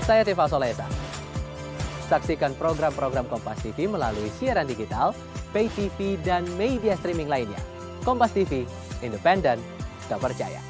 Saya Tifa Solesa. Saksikan program-program Kompas TV melalui siaran digital, pay TV, dan media streaming lainnya. Kompas TV, independen, terpercaya.